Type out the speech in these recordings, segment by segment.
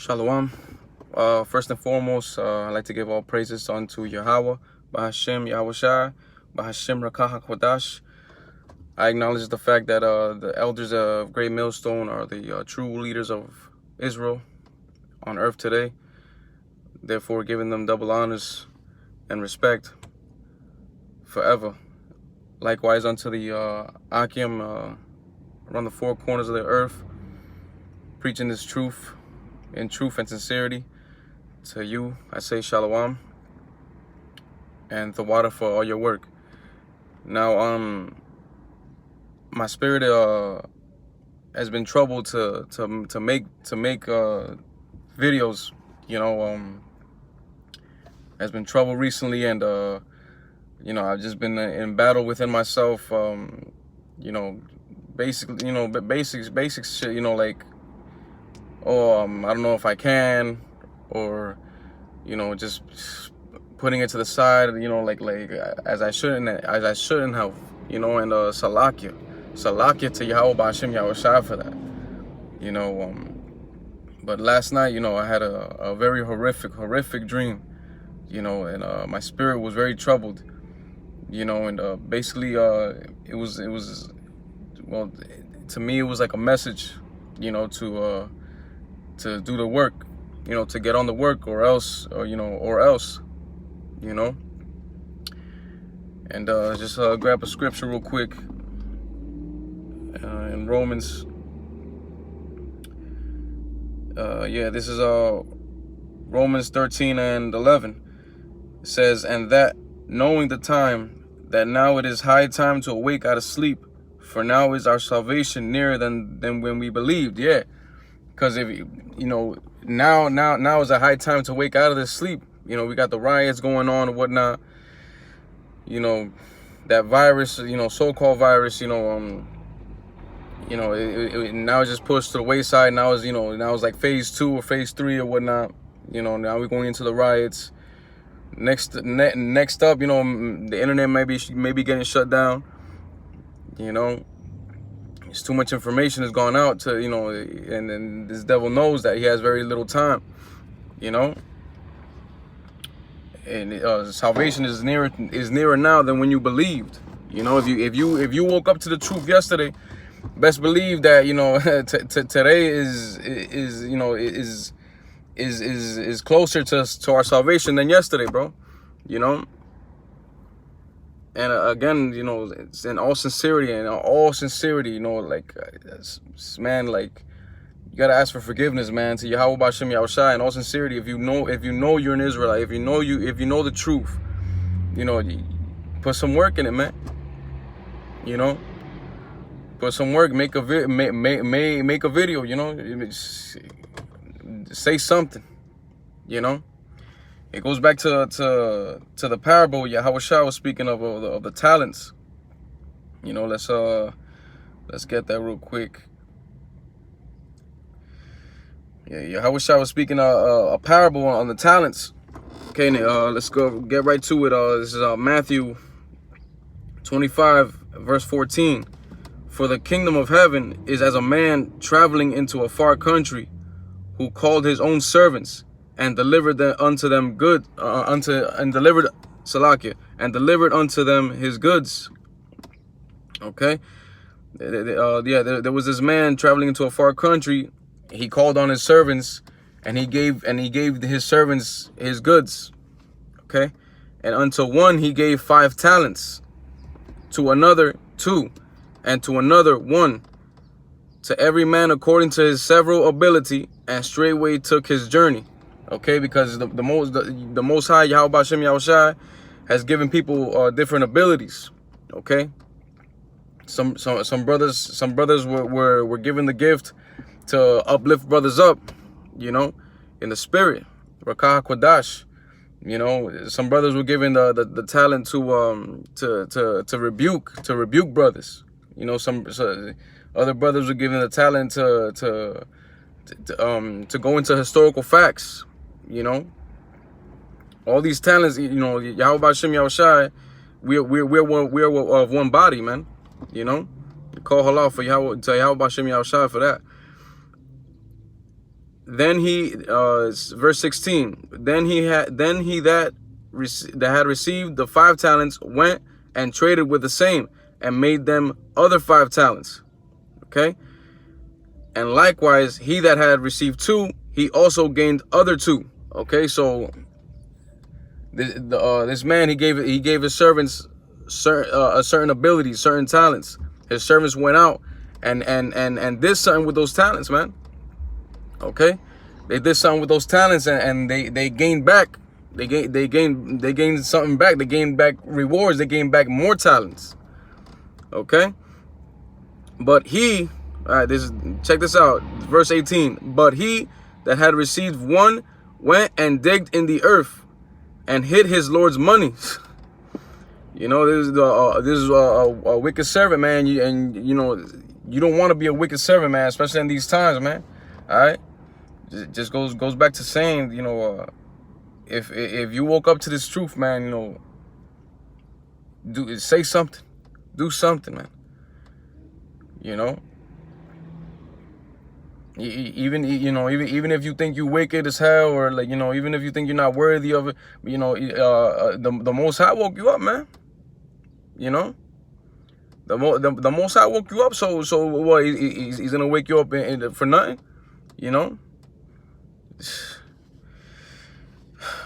Shalom. First and foremost, I'd like to give all praises unto Yahawah, bahasham, YAHAWASHI, bahasham, RAWCHAA QADASH. I acknowledge the fact that the elders of Great Millstone are the true leaders of Israel on earth today. Therefore, giving them double honors and respect forever. Likewise unto the Akim around the four corners of the earth, preaching this truth in truth and sincerity. To you, I say shalom and the water for all your work. Now, my spirit has been troubled to make videos. You know, has been troubled recently, and you know, I've just been in battle within myself. You know, basically, you know, basic shit. You know, like, oh, I don't know if I can, or, you know, just putting it to the side, you know, like as I shouldn't have, you know, and salakia to Yahawah, bahasham, Yahawashi for that, you know. But last night, you know, I had a very horrific dream, you know, and my spirit was very troubled, you know, and basically it was well, to me it was like a message, you know, to do the work, you know, to get on the work, or else, you know. And just grab a scripture real quick in Romans. Yeah, this is Romans 13:11. It says, "And that, knowing the time, that now it is high time to awake out of sleep, for now is our salvation nearer than when we believed." Yeah. Because if you know, now is a high time to wake out of this sleep. You know, we got the riots going on and whatnot. You know, that virus, you know, so-called virus, you know, it now it's just pushed to the wayside. Now is, you know, now it's like phase 2 or phase 3 or whatnot. You know, now we're going into the riots. Next up, you know, the internet may be getting shut down. You know. It's too much information has gone out to, you know, and this devil knows that he has very little time, you know. And salvation is nearer now than when you believed. You know, if you woke up to the truth yesterday, best believe that, you know, today is you know, is closer to our salvation than yesterday, bro. You know. And again, you know, it's in all sincerity, you know, like, man, like, you gotta ask for forgiveness, man, to Yahawah, bahasham, Yahawashi, in all sincerity. If you know you're an Israelite, if you know the truth, you know, put some work in it, man. You know, put some work, make a video, you know, say something, you know. It goes back to the parable Yahawashi was speaking of the talents. You know, let's get that real quick. Yeah, Yahawashi was speaking a parable on the talents. Okay, let's get right to it. This is Matthew 25 verse 14. "For the kingdom of heaven is as a man traveling into a far country, who called his own servants, and delivered unto them delivered unto them his goods." Okay. Yeah, there was this man traveling into a far country. He called on his servants, and he gave his servants his goods. Okay. And unto one he gave 5 talents, to another 2, and to another 1, to every man according to his several ability, and straightway took his journey. Okay, because the Most High, Yahawah, bahasham, Yahawashi, has given people different abilities. Okay, some brothers were given the gift to uplift brothers up, you know, in the spirit, RAWCHAA QADASH. You know, some brothers were given the talent to rebuke brothers. You know, other brothers were given the talent to go into historical facts. You know, all these talents, you know, Yahawah, bahasham, Yahawashi, we're of one body, man. You know, call halal for Yahawah, to Yahawah, bahasham, Yahawashi for that. Then he, verse 16. Then he that had received the 5 talents went and traded with the same, and made them other 5 talents. Okay. And likewise, he that had received 2, he also gained other 2. Okay, so this man, he gave his servants a certain ability, certain talents. His servants went out and did something with those talents, man. Okay, they did something with those talents, and they gained back. They gained something back. They gained back rewards. They gained back more talents. Okay, but he, all right, check this out, verse 18. But he that had received 1 went and digged in the earth and hid his Lord's money. You know, this is a wicked servant, man. You don't want to be a wicked servant, man, especially in these times, man. All right, just goes back to saying, you know, if you woke up to this truth, man, you know, say something, do something, man. You know, even if you think you wicked as hell, or like, you know, even if you think you're not worthy of it, you know, the Most High woke you up, man. You know, the Most High woke you up. So what? He's gonna wake you up for nothing? You know.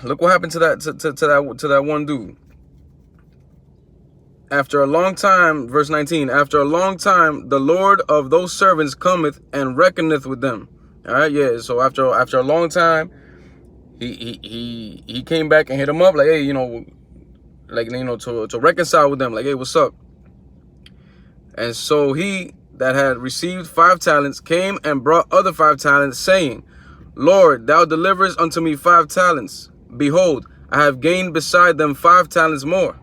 Look what happened to that one dude. After a long time, verse 19, after a long time, the Lord of those servants cometh and reckoneth with them. All right, yeah. So after a long time, he came back and hit him up, like, hey, you know, like, you know, to reconcile with them, like, hey, what's up? And so he that had received 5 talents came and brought other 5 talents, saying, Lord, thou deliverest unto me 5 talents. Behold, I have gained beside them 5 talents more.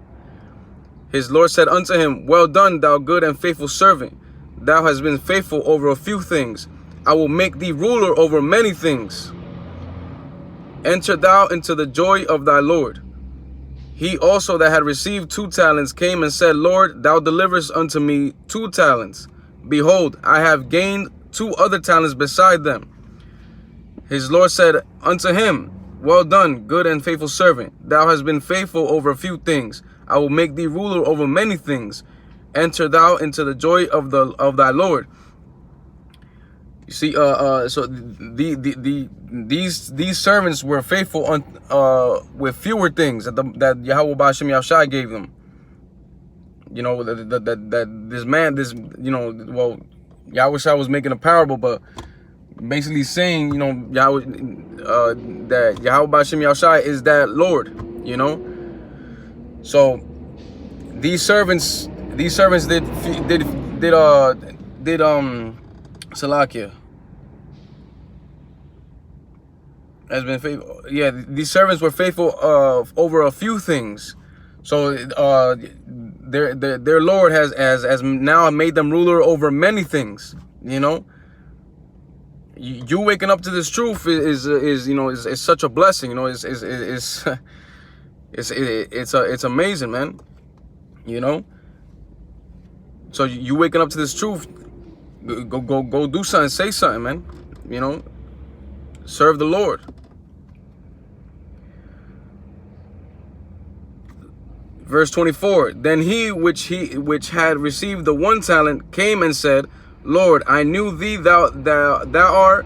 His Lord said unto him, Well done, thou good and faithful servant. Thou hast been faithful over a few things. I will make thee ruler over many things. Enter thou into the joy of thy Lord. He also that had received 2 talents came and said, Lord, thou deliverest unto me 2 talents. Behold, I have gained 2 other talents beside them. His Lord said unto him, Well done, good and faithful servant. Thou hast been faithful over a few things. I will make thee ruler over many things. Enter thou into the joy of thy Lord. You see, so these servants were faithful with fewer things that Yahawah bahasham Yahushai gave them. You know, that this man, you know, well, Yahushai was making a parable, but basically saying, you know, that Yahawah bahasham Yahushai is that Lord. You know. So these servants did Salakia has been faithful. Yeah, these servants were faithful over a few things. So their Lord has now made them ruler over many things. You know, you waking up to this truth is you know, is such a blessing. You know, it's amazing, man. You know, so you waking up to this truth, go do something, say something, man. You know, serve the Lord. Verse 24. Then he which had received the 1 talent came and said, Lord, I knew thee thou art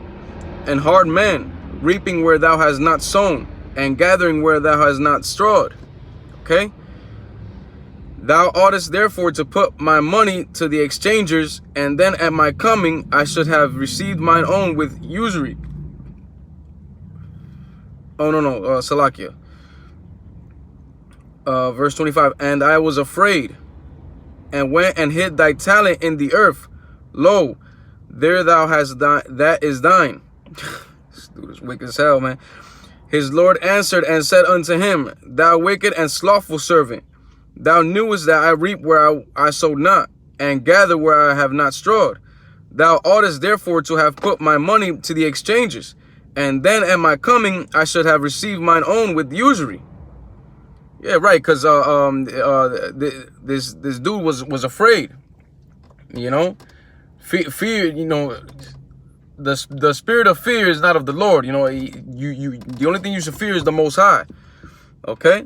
an hard man, reaping where thou hast not sown, and gathering where thou hast not strawed. Okay. Thou oughtest therefore to put my money to the exchangers, and then at my coming I should have received mine own with usury. Oh, no, Salakia. Verse 25. And I was afraid, and went and hid thy talent in the earth. Lo, there thou hast that is thine. This dude is wicked as hell, man. His Lord answered and said unto him, Thou wicked and slothful servant, thou knewest that I reap where I sowed not, and gather where I have not strawed. Thou oughtest therefore to have put my money to the exchangers, and then at my coming I should have received mine own with usury. Yeah, right, because this dude was afraid. You know, fear. You know, the spirit of fear is not of the Lord. You know, the only thing you should fear is the Most High. Okay.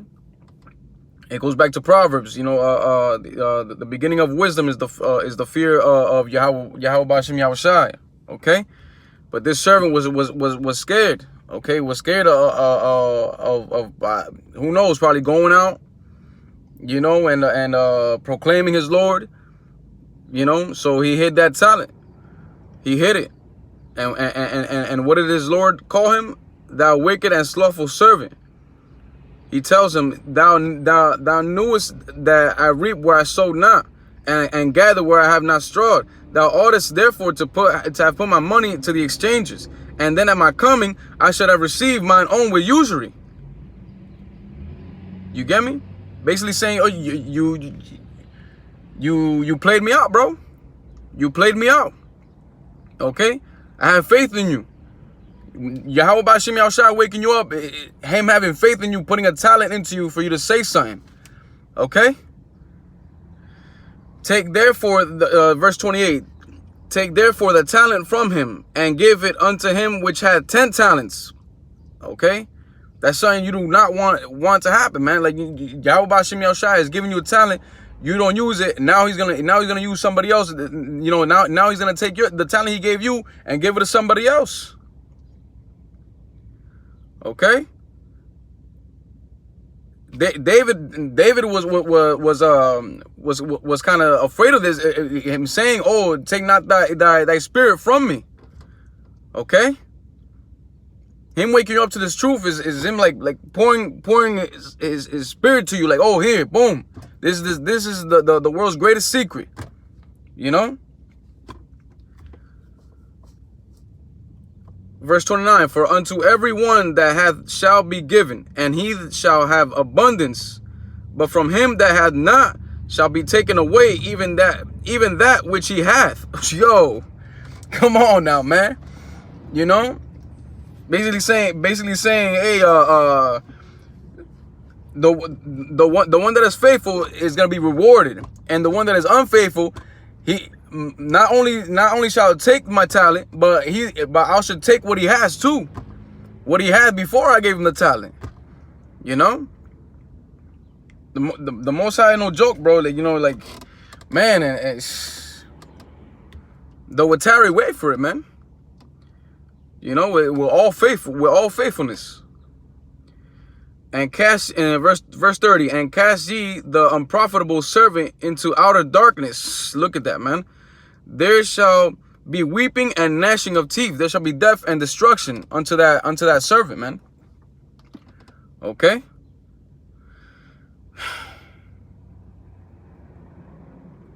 It goes back to Proverbs. You know, the beginning of wisdom is the fear of YAHAWAH YAHAWASHI. Okay. But this servant was scared. Okay, was scared of who knows, probably going out, you know, and proclaiming his Lord, you know. So he hid that talent. He hid it, and what did his Lord call him? Thou wicked and slothful servant. He tells him, thou knewest that I reap where I sowed not, and gather where I have not strawed. Thou oughtest therefore to have put my money to the exchanges, and then at my coming I should have received mine own with usury. You get me? Basically saying, oh, you played me out, bro. You played me out. Okay, I have faith in you. YAHAWAH BAHASHAM waking you up, him having faith in you, putting a talent into you for you to say something. Okay. Take therefore, verse 28, take therefore the talent from him and give it unto him which had 10 talents. Okay. That's something you do not want to happen, man. Like YAHAWAH BAHASHAM is giving you a talent. You don't use it. Now he's gonna use somebody else. You know, now he's gonna take the talent he gave you and give it to somebody else. Okay. David was kind of afraid of this. Him saying, "Oh, take not thy spirit from me." Okay. Him waking you up to this truth is him like pouring his spirit to you, like, oh, here, boom. This is the world's greatest secret. You know? Verse 29, for unto every one that hath shall be given, and he shall have abundance. But from him that hath not shall be taken away even that which he hath. Yo, come on now, man. You know? Basically saying, hey, the one that is faithful is gonna be rewarded, and the one that is unfaithful, he not only shall take my talent, but I should take what he has too, what he had before I gave him the talent. You know, the Most High, no joke, bro. Like, you know, like, man, and though we tarry, wait for it, man. You know, we're all faithful. We're all faithfulness. And cast, in verse 30, and cast ye the unprofitable servant into outer darkness. Look at that, man. There shall be weeping and gnashing of teeth. There shall be death and destruction unto that servant, man. Okay.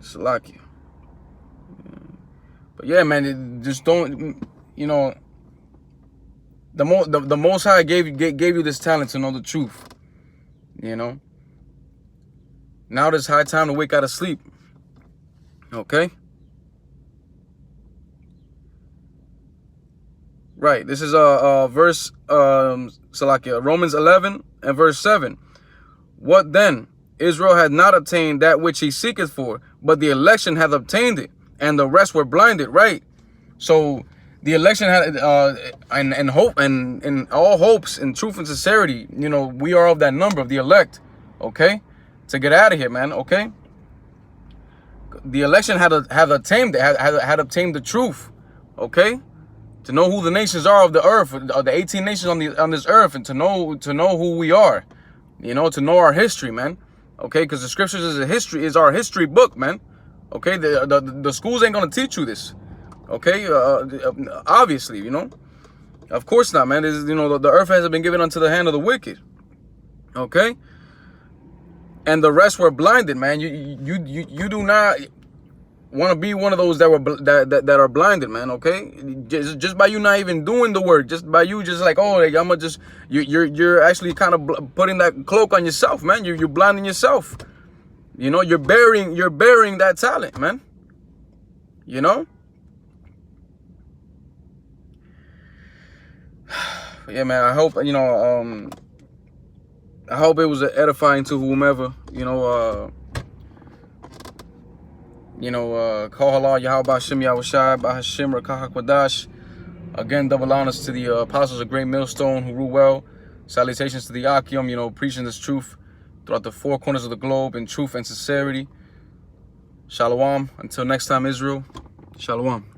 Salakia. But yeah, man, just don't, you know. The Most High gave you this talent to know the truth. You know. Now it's high time to wake out of sleep. Okay. Right. This is verse Salakia, Romans 11 and verse 7. What then? Israel had not obtained that which he seeketh for, but the election hath obtained it, and the rest were blinded. Right. So the election had and hope and in all hopes and truth and sincerity, you know, we are of that number of the elect. Okay, to get out of here, man. Okay, the election had obtained the truth. Okay, to know who the nations are of the earth, the 18 nations on this earth, and to know who we are. You know, to know our history, man. Okay, because the scriptures is our history book, man. Okay, the schools ain't gonna teach you this. Okay, obviously, you know, of course not, man. You know, the earth hasn't been given unto the hand of the wicked. Okay, and the rest were blinded, man. You do not want to be one of those that are blinded, man. Okay, just by you not even doing the work, just by you just like, oh, like, I'm gonna just you're actually kind of putting that cloak on yourself, man. You're blinding yourself. You know, you're bearing that talent, man. You know. Yeah, man, I hope, you know, I hope it was edifying to whomever, you know, call halal, YAHAWAH BAHASHAM, YAHAWASHI, bahasham, RAWCHAA QADASH. Again, double honors to the apostles of Great Millstone who rule well. Salutations to the Akim, you know, preaching this truth throughout the four corners of the globe in truth and sincerity. Shalom. Until next time, Israel. Shalom.